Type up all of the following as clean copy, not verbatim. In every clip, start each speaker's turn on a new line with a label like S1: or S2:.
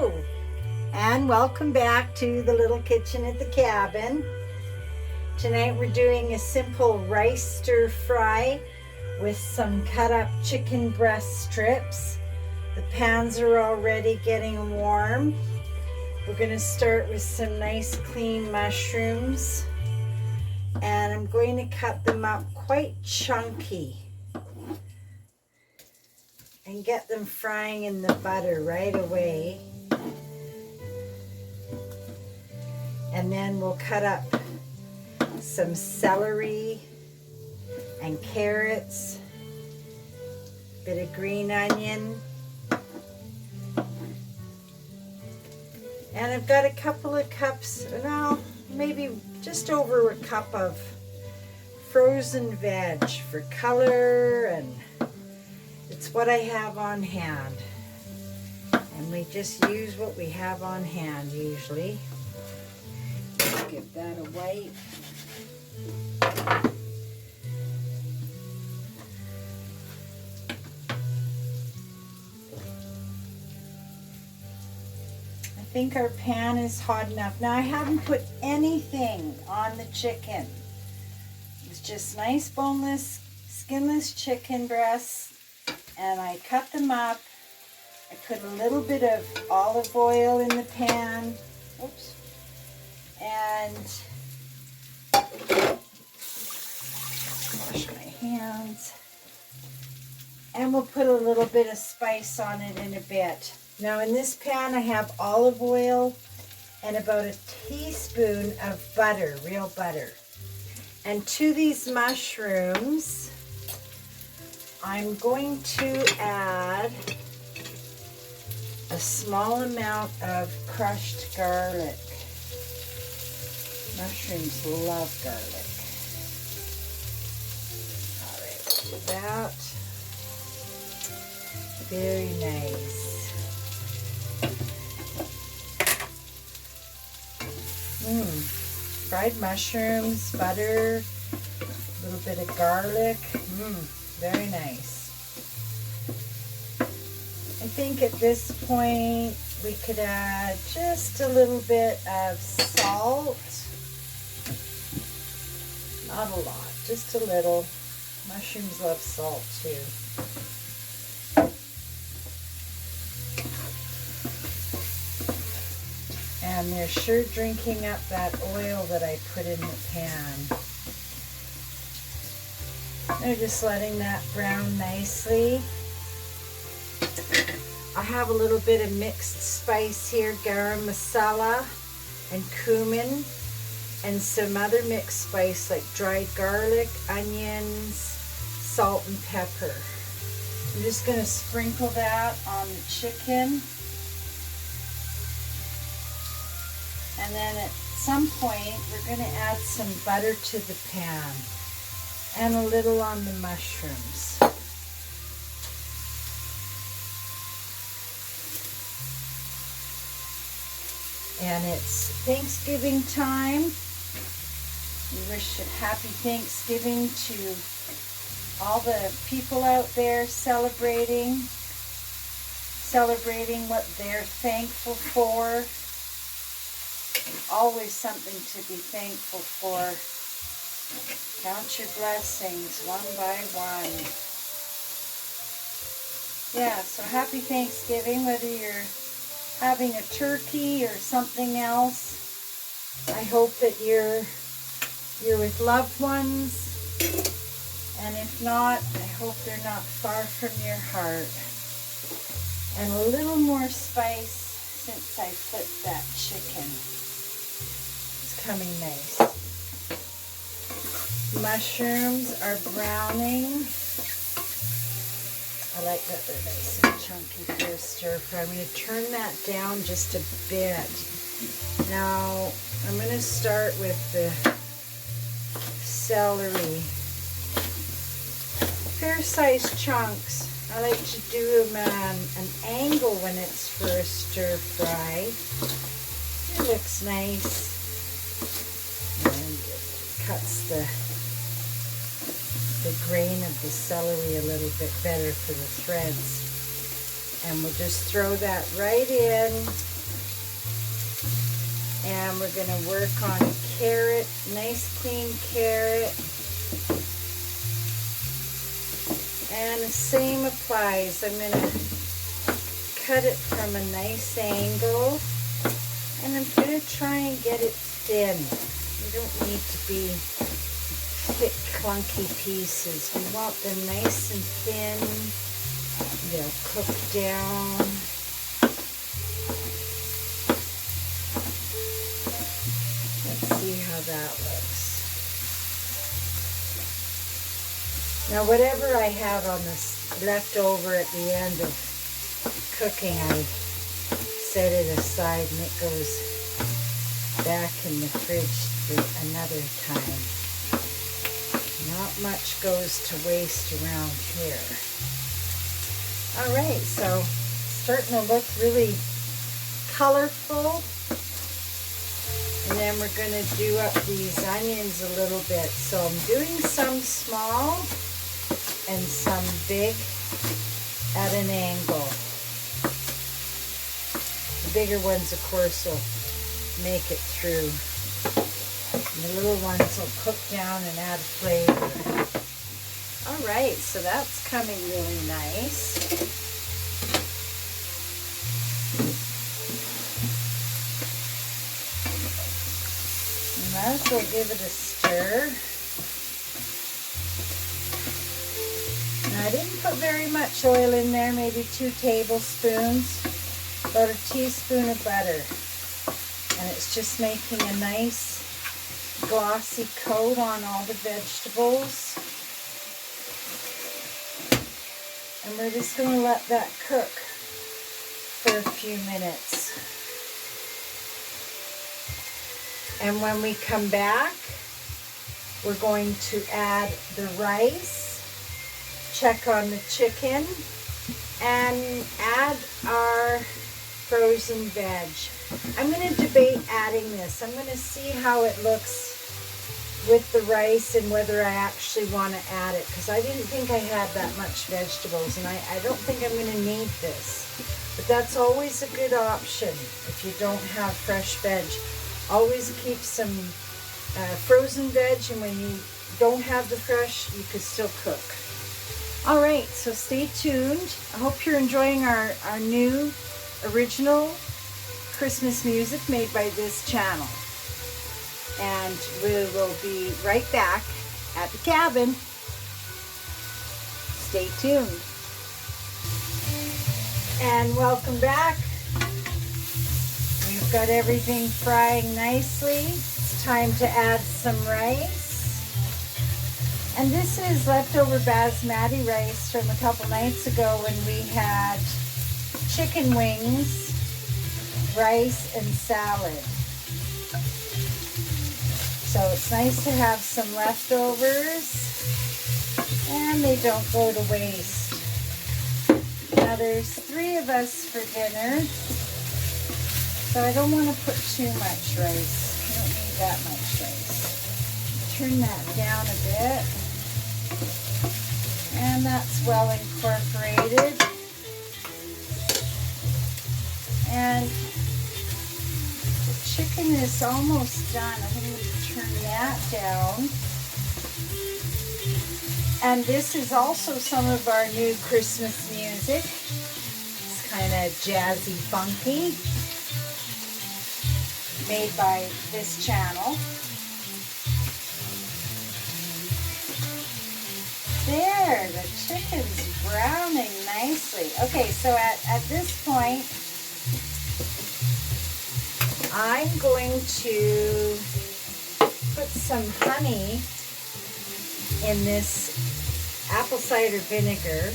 S1: Hello, and welcome back to the little kitchen at the cabin. Tonight we're doing a simple rice stir fry with some cut up chicken breast strips. The pans are already getting warm. We're going to start with some nice clean mushrooms, and I'm going to cut them up quite chunky and get them frying in the butter right away. And then we'll cut up some celery and carrots, a bit of green onion, and I've got a couple of cups, well, maybe just over a cup of frozen veg for color, and it's what I have on hand. And we just use what we have on hand usually. Let's give that a wipe. I think our pan is hot enough. Now I haven't put anything on the chicken. It's just nice boneless, skinless chicken breasts, and I cut them up. I put a little bit of olive oil in the pan. Oops. And wash my hands. And we'll put a little bit of spice on it in a bit. Now in this pan I have olive oil and about a teaspoon of butter, real butter. And to these mushrooms, I'm going to add a small amount of crushed garlic. Mushrooms love garlic. All right, do that. Very nice. Fried mushrooms, butter, a little bit of garlic. Very nice. I think at this point we could add just a little bit of salt. Not a lot, just a little. Mushrooms love salt too. And they're sure drinking up that oil that I put in the pan. They're just letting that brown nicely. I have a little bit of mixed spice here, garam masala and cumin, and some other mixed spice like dried garlic, onions, salt and pepper. I'm just going to sprinkle that on the chicken. And then at some point we're going to add some butter to the pan and a little on the mushrooms. And it's Thanksgiving time. We wish a happy Thanksgiving to all the people out there celebrating what they're thankful for. Always something to be thankful for. Count your blessings one by one. Yeah, so happy Thanksgiving, whether you're having a turkey or something else. I hope that you're with loved ones, and if not, I hope they're not far from your heart. And a little more spice since I flipped that chicken. It's coming nice. Mushrooms are browning. I like that they're nice and chunky for a stir fry. I'm going to turn that down just a bit. Now I'm going to start with the celery. Fair-sized chunks. I like to do them at an angle when it's for a stir fry. It looks nice. And it cuts the grain of the celery a little bit better for the threads. And we'll just throw that right in And we're going to work on a carrot, nice clean carrot. And the same applies. I'm going to cut it from a nice angle. And I'm going to try and get it thin. We don't need to be thick, clunky pieces. We want them nice and thin. They'll cook down. Let's see how that looks. Now, whatever I have on this left over at the end of cooking, I set it aside and it goes back in the fridge for another time. Not much goes to waste around here. All right, so starting to look really colorful. And then we're going to do up these onions a little bit. So I'm doing some small and some big at an angle. The bigger ones, of course, will make it through. And the little ones will cook down and add flavor. All right, so that's coming really nice. And might as well give it a stir. Now, I didn't put very much oil in there, maybe 2 tablespoons, about a teaspoon of butter. And it's just making a nice glossy coat on all the vegetables. And we're just going to let that cook for a few minutes. And when we come back, we're going to add the rice, check on the chicken, and add our frozen veg. I'm going to debate adding this. I'm going to see how it looks with the rice and whether I actually want to add it, because I didn't think I had that much vegetables, and I don't think I'm going to need this. But that's always a good option if you don't have fresh veg. Always keep some frozen veg, and when you don't have the fresh, you can still cook. All right, so stay tuned. I hope you're enjoying our new original Christmas music made by this channel. And we will be right back at the cabin. Stay tuned. And welcome back. We've got everything frying nicely. It's time to add some rice. And this is leftover Basmati rice from a couple nights ago when we had chicken wings, rice, and salad. So it's nice to have some leftovers, and they don't go to waste. Now there's 3 of us for dinner, so I don't want to put too much rice. I don't need that much rice. Turn that down a bit, and that's well incorporated. And the chicken is almost done. I'm going to turn that down. And this is also some of our new Christmas music. It's kind of jazzy, funky, made by this channel. There, the chicken's browning nicely. Okay, so at this point, I'm going to put some honey in this apple cider vinegar.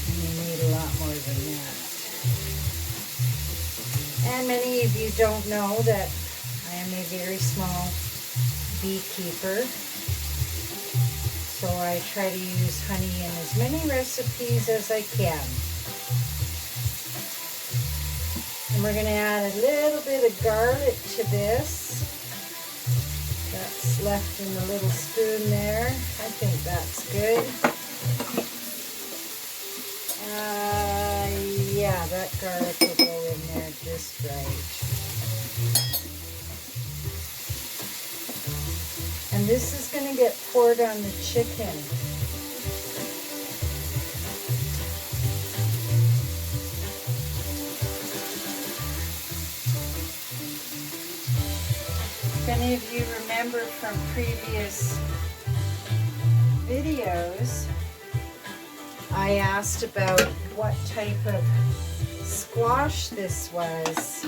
S1: And you need a lot more than that. And many of you don't know that I am a very small beekeeper. So I try to use honey in as many recipes as I can. And we're going to add a little bit of garlic to this. That's left in the little spoon there. I think that's good. Yeah, that garlic will go in there just right. And this is going to get poured on the chicken. If any of you remember from previous videos, I asked about what type of squash this was.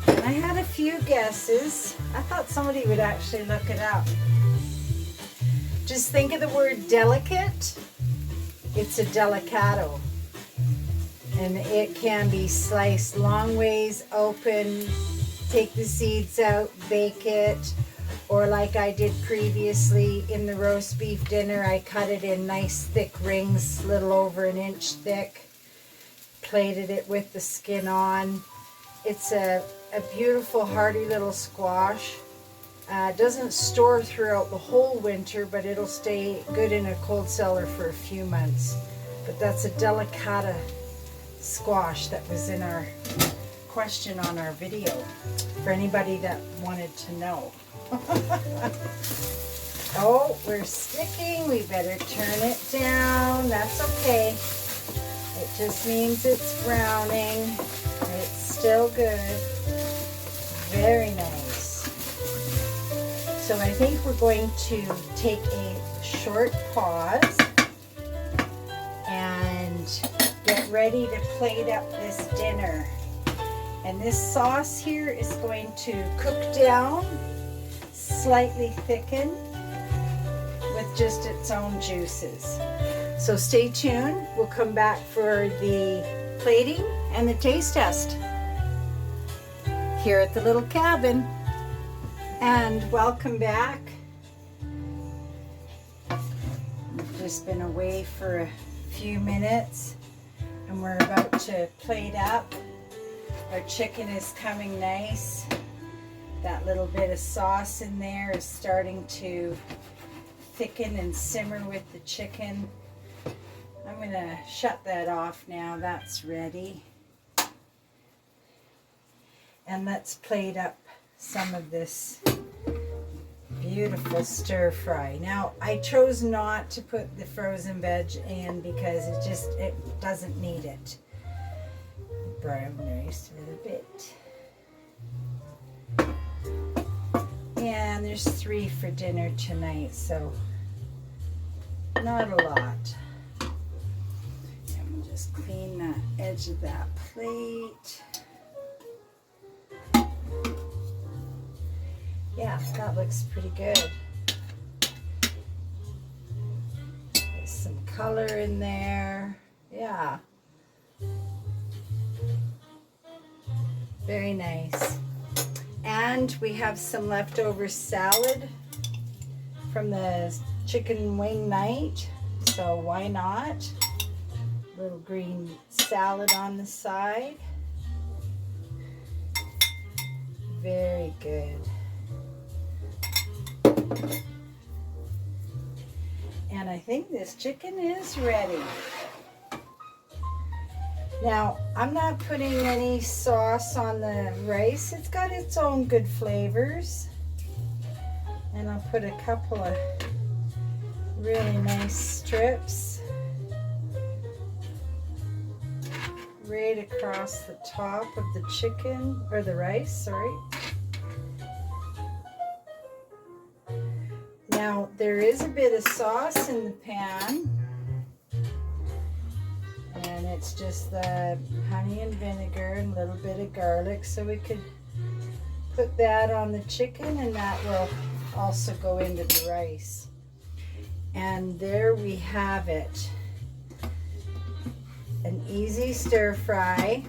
S1: And I had a few guesses. I thought somebody would actually look it up. Just think of the word delicate. It's a delicato. And it can be sliced long ways open, take the seeds out, bake it, or like I did previously in the roast beef dinner, I cut it in nice thick rings, little over an inch thick, plated it with the skin on. It's a beautiful hearty little squash. Doesn't store throughout the whole winter, but it'll stay good in a cold cellar for a few months. But that's a delicata squash that was in our question on our video for anybody that wanted to know. Oh, we're sticking. We better turn it down. That's okay. It just means it's browning. It's still good. Very nice. So I think we're going to take a short pause and get ready to plate up this dinner. And this sauce here is going to cook down, slightly thicken with just its own juices. So stay tuned. We'll come back for the plating and the taste test here at the little cabin. And welcome back. We've just been away for a few minutes and we're about to plate up. Our chicken is coming nice. That little bit of sauce in there is starting to thicken and simmer with the chicken. I'm going to shut that off now. That's ready. And let's plate up some of this beautiful stir fry. Now, I chose not to put the frozen veg in because it doesn't need it. Brown rice a little bit. And there's 3 for dinner tonight, so not a lot. And we'll just clean the edge of that plate. Yeah, that looks pretty good. There's some color in there. Yeah. Very nice. And we have some leftover salad from the chicken wing night. So why not? A little green salad on the side. Very good. And I think this chicken is ready. Now, I'm not putting any sauce on the rice. It's got its own good flavors. And I'll put a couple of really nice strips right across the top of the chicken, or the rice, sorry. Now, there is a bit of sauce in the pan. And it's just the honey and vinegar and a little bit of garlic. So we could put that on the chicken and that will also go into the rice. And there we have it. An easy stir fry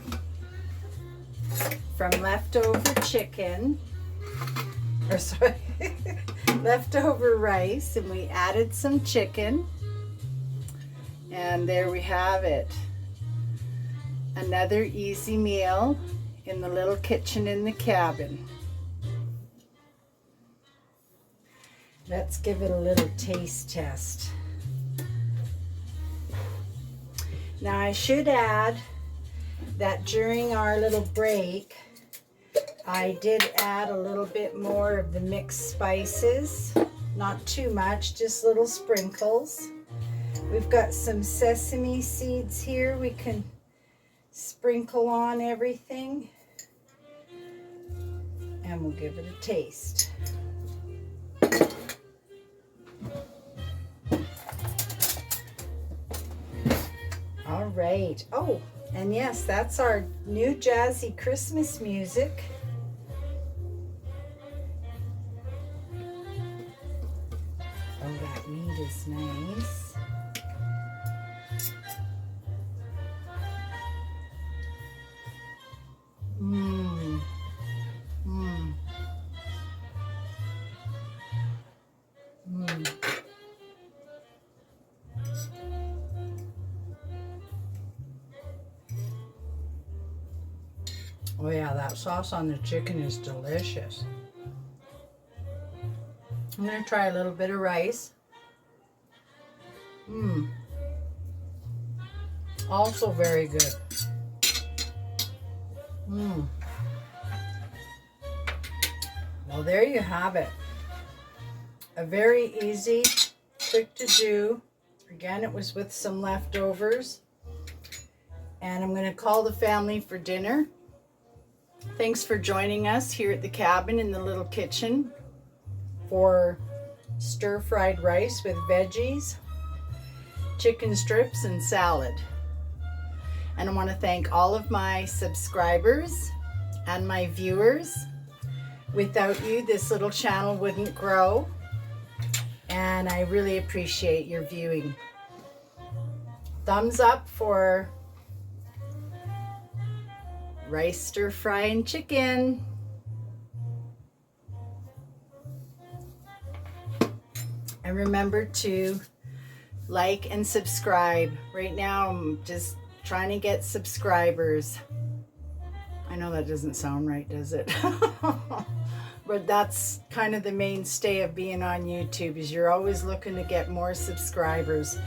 S1: from leftover chicken, or sorry, leftover rice, and we added some chicken. And there we have it. Another easy meal in the little kitchen in the cabin. Let's give it a little taste test. Now I should add that during our little break, I did add a little bit more of the mixed spices. Not too much, just little sprinkles. We've got some sesame seeds here we can sprinkle on everything. And we'll give it a taste. All right. Oh, and yes, that's our new jazzy Christmas music. Oh, that meat is nice. Mmm. Mmm. Mmm. Oh yeah, that sauce on the chicken is delicious. I'm gonna try a little bit of rice. Mmm. Also very good. Mmm. Well, there you have it. A very easy, quick to do. Again, it was with some leftovers. And I'm going to call the family for dinner. Thanks for joining us here at the cabin in the little kitchen for stir-fried rice with veggies, chicken strips, and salad. And I want to thank all of my subscribers and my viewers. Without you, this little channel wouldn't grow, and I really appreciate your viewing. Thumbs up for rice stir fry and chicken. And remember to like and subscribe. Right now I'm just trying to get subscribers. I know that doesn't sound right, does it? But that's kind of the mainstay of being on YouTube, is you're always looking to get more subscribers.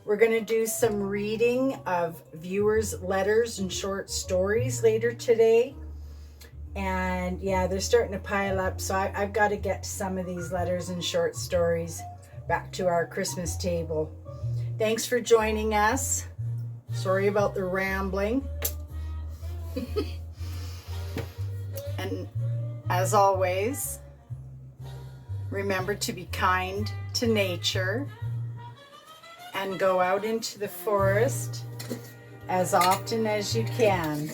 S1: We're going to do some reading of viewers' letters and short stories later today. And yeah, they're starting to pile up, so I've got to get some of these letters and short stories back to our Christmas table. Thanks for joining us. Sorry about the rambling. And as always, remember to be kind to nature and go out into the forest as often as you can.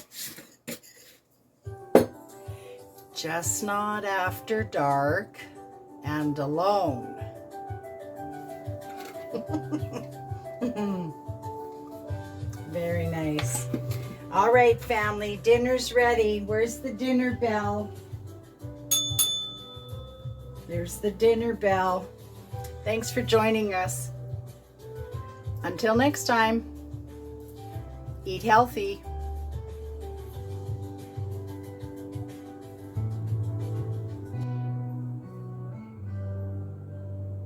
S1: Just not after dark and alone. Very nice. All right, family, dinner's ready. Where's the dinner bell? There's the dinner bell. Thanks for joining us. Until next time, eat healthy.